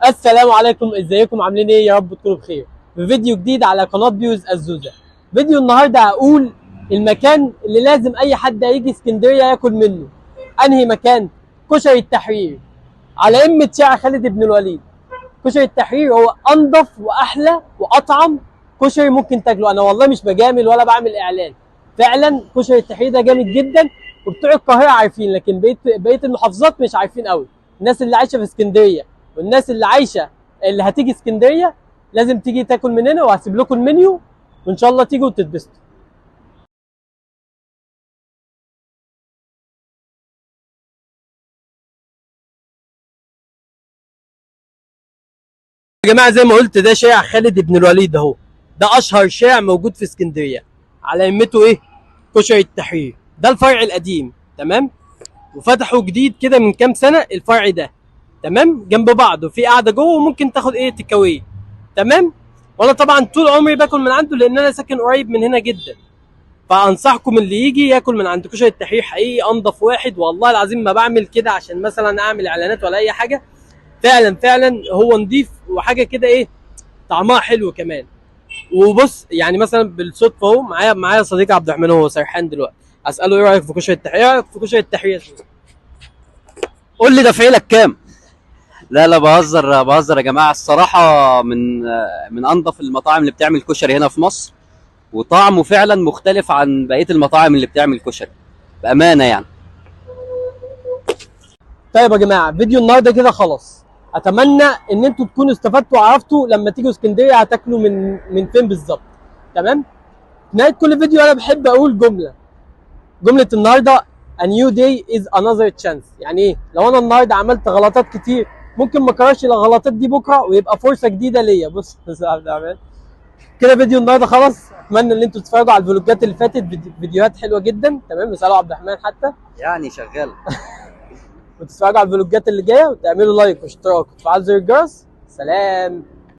السلام عليكم، ازيكم عاملين ايه؟ يا رب تكونوا بخير. في فيديو جديد على قناة بيوز الزوزة. فيديو النهارده هقول المكان اللي لازم اي حد هيجي اسكندرية ياكل منه. انهي مكان؟ كشري التحرير، على قمة شارع خالد بن الوليد. كشري التحرير هو انضف واحلى واطعم كشري ممكن تاكله. انا والله مش بجامل ولا بعمل اعلان، فعلا كشري التحرير ده جامد جدا. وبتوع القاهرة عارفين، لكن بقية المحافظات مش عارفين قوي. الناس اللي عايشة في اسكندرية والناس اللي هتيجي اسكندريه لازم تيجي تاكل من هنا، وهسيب لكم المنيو وان شاء الله تيجوا وتتبسطوا. يا جماعه زي ما قلت، ده شارع خالد بن الوليد اهو. ده اشهر شارع موجود في اسكندريه، على يمته ايه؟ كشري التحرير. ده الفرع القديم، تمام. وفتحوا جديد كده من كام سنه الفرع ده، تمام. جنب بعض وفي قاعده جوه، وممكن تاخد ايه تكاوي، تمام. وانا طبعا طول عمري باكل من عنده لان انا ساكن قريب من هنا جدا. فانصحكم اللي يجي ياكل من عند كشري التحرير، حقيقي انضف واحد. والله العظيم ما بعمل كده عشان مثلا اعمل اعلانات ولا اي حاجه. فعلا فعلا هو نضيف وحاجه كده ايه، طعمها حلو كمان. وبص يعني مثلا بالصدفه اهو معايا صديق عبد الرحمن، هو سرحان دلوقتي. اساله ايه رايك في كشري التحرير؟ ايه رايك في كشري التحرير؟ قول لي دافع لك كام. لا لا، بهزر بهزر يا جماعة. الصراحة من أنظف المطاعم اللي بتعمل كشري هنا في مصر، وطعمه فعلا مختلف عن بقية المطاعم اللي بتعمل كشري، بأمانة يعني. طيب يا جماعه، فيديو النهارده كده خلاص. اتمنى ان انتوا تكونوا استفدتوا وعرفتوا لما تيجوا اسكندريه هتاكلوا من فين بالظبط، تمام. في نهايه كل فيديو انا بحب اقول جمله النهارده: a new day is another chance. يعني ايه؟ لو انا النهارده عملت غلطات كتير، ممكن ما اكررش الغلطات دي بكره ويبقى فرصه جديده ليا. بص يا عبد الرحمن، كده فيديو النهارده خلاص. اتمنى ان انتوا تتفرجوا على الفلوجات اللي فاتت، فيديوهات حلوه جدا، تمام. اسالوا عبد الرحمن حتى. يعني شغال. وتتفرجوا على الفلوجات اللي جايه، وتعملوا لايك واشتراك وتفعلوا زر الجرس. سلام.